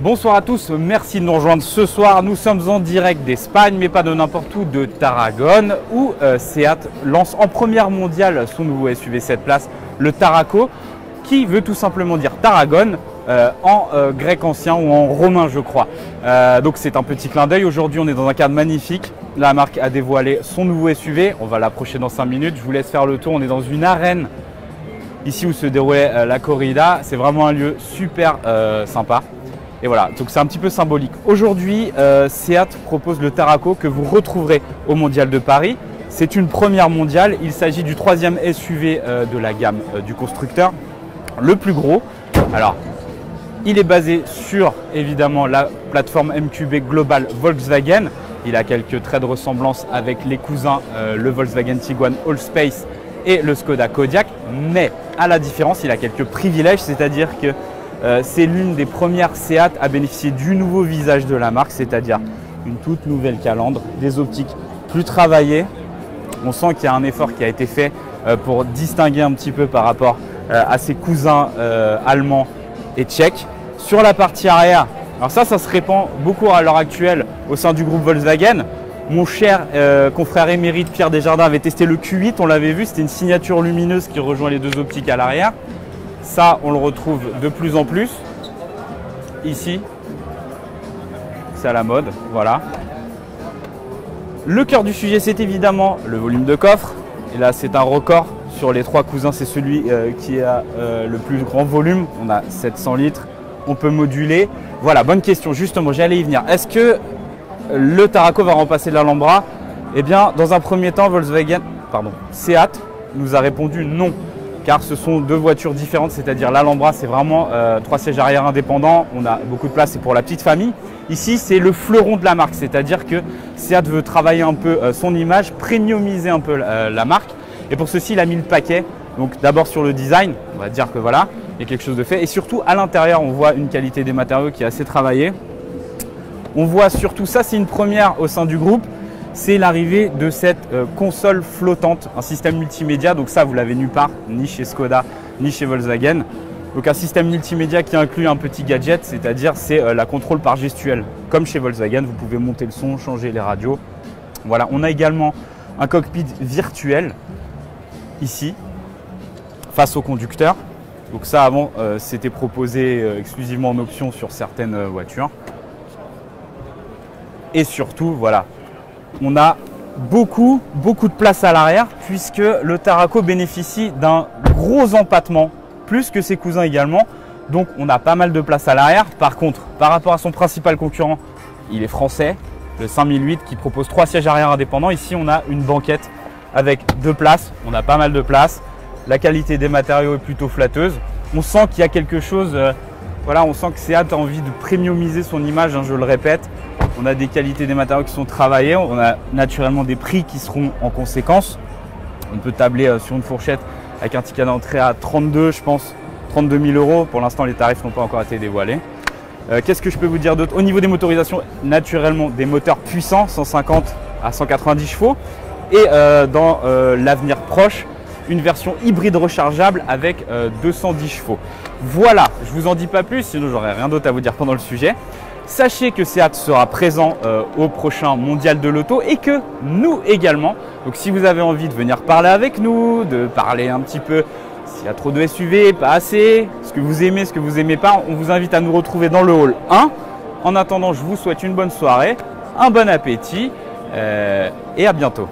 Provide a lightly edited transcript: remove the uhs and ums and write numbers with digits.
Bonsoir à tous, merci de nous rejoindre ce soir. Nous sommes en direct d'Espagne, mais pas de n'importe où, de Tarragone, où Seat lance en première mondiale son nouveau SUV 7 places, le Tarraco, qui veut tout simplement dire Tarragone en grec ancien ou en romain, je crois. Donc c'est un petit clin d'œil. Aujourd'hui, on est dans un cadre magnifique. La marque a dévoilé son nouveau SUV. On va l'approcher dans 5 minutes. Je vous laisse faire le tour. On est dans une arène ici où se déroulait la corrida. C'est vraiment un lieu super sympa. Et voilà, donc c'est un petit peu symbolique. Aujourd'hui, Seat propose le Tarraco que vous retrouverez au Mondial de Paris. C'est une première mondiale. Il s'agit du 3e SUV de la gamme du constructeur, le plus gros. Alors, il est basé sur évidemment la plateforme MQB Global Volkswagen. Il a quelques traits de ressemblance avec les cousins, le Volkswagen Tiguan Allspace et le Skoda Kodiaq. Mais à la différence, il a quelques privilèges, c'est-à-dire que c'est l'une des premières Seat à bénéficier du nouveau visage de la marque, c'est-à-dire une toute nouvelle calandre, des optiques plus travaillées. On sent qu'il y a un effort qui a été fait pour distinguer un petit peu par rapport à ses cousins allemands et tchèques. Sur la partie arrière, alors ça se répand beaucoup à l'heure actuelle au sein du groupe Volkswagen. Mon cher confrère émérite Pierre Desjardins avait testé le Q8, on l'avait vu, c'était une signature lumineuse qui rejoint les deux optiques à l'arrière. Ça, on le retrouve de plus en plus. Ici, c'est à la mode, voilà. Le cœur du sujet, c'est évidemment le volume de coffre. Et là, c'est un record. Sur les trois cousins, c'est celui qui a le plus grand volume. On a 700 litres. On peut moduler. Voilà, bonne question. Justement, j'allais y venir. Est-ce que le Tarraco va remplacer l'Alhambra? Eh bien, dans un premier temps, Seat nous a répondu non. Car ce sont deux voitures différentes, c'est-à-dire l'Alhambra, c'est vraiment 3 sièges arrière indépendants. On a beaucoup de place, c'est pour la petite famille. Ici, c'est le fleuron de la marque, c'est-à-dire que Seat veut travailler un peu son image, premiumiser un peu la marque. Et pour ceci, il a mis le paquet. Donc d'abord sur le design, on va dire que voilà, il y a quelque chose de fait. Et surtout à l'intérieur, on voit une qualité des matériaux qui est assez travaillée. On voit surtout ça, c'est une première au sein du groupe. C'est l'arrivée de cette console flottante, un système multimédia. Donc ça, vous l'avez nulle part, ni chez Skoda, ni chez Volkswagen. Donc un système multimédia qui inclut un petit gadget, c'est-à-dire c'est la contrôle par gestuelle. Comme chez Volkswagen, vous pouvez monter le son, changer les radios. Voilà, on a également un cockpit virtuel ici, face au conducteur. Donc ça, avant, c'était proposé exclusivement en option sur certaines voitures. Et surtout, voilà. On a beaucoup de place à l'arrière puisque le Tarraco bénéficie d'un gros empattement, plus que ses cousins également. Donc on a pas mal de place à l'arrière. Par contre, par rapport à son principal concurrent, il est français, le 5008 qui propose 3 sièges arrière indépendants. Ici, on a une banquette avec 2 places. On a pas mal de place. La qualité des matériaux est plutôt flatteuse. On sent qu'il y a quelque chose, voilà, on sent que Seat a envie de premiumiser son image, hein, je le répète. On a des qualités des matériaux qui sont travaillés, on a naturellement des prix qui seront en conséquence. On peut tabler sur une fourchette avec un ticket d'entrée à 32, je pense, 32 000 euros. Pour l'instant, les tarifs n'ont pas encore été dévoilés. Qu'est-ce que je peux vous dire d'autre? Au niveau des motorisations, naturellement, des moteurs puissants, 150 à 190 chevaux. Et dans l'avenir proche, une version hybride rechargeable avec 210 chevaux. Voilà, je ne vous en dis pas plus, sinon j'aurais rien d'autre à vous dire pendant le sujet. Sachez que Seat sera présent au prochain Mondial de l'Auto et que nous également. Donc si vous avez envie de venir parler avec nous, de parler un petit peu s'il y a trop de SUV, pas assez, ce que vous aimez, ce que vous n'aimez pas, on vous invite à nous retrouver dans le hall 1. En attendant, je vous souhaite une bonne soirée, un bon appétit et à bientôt.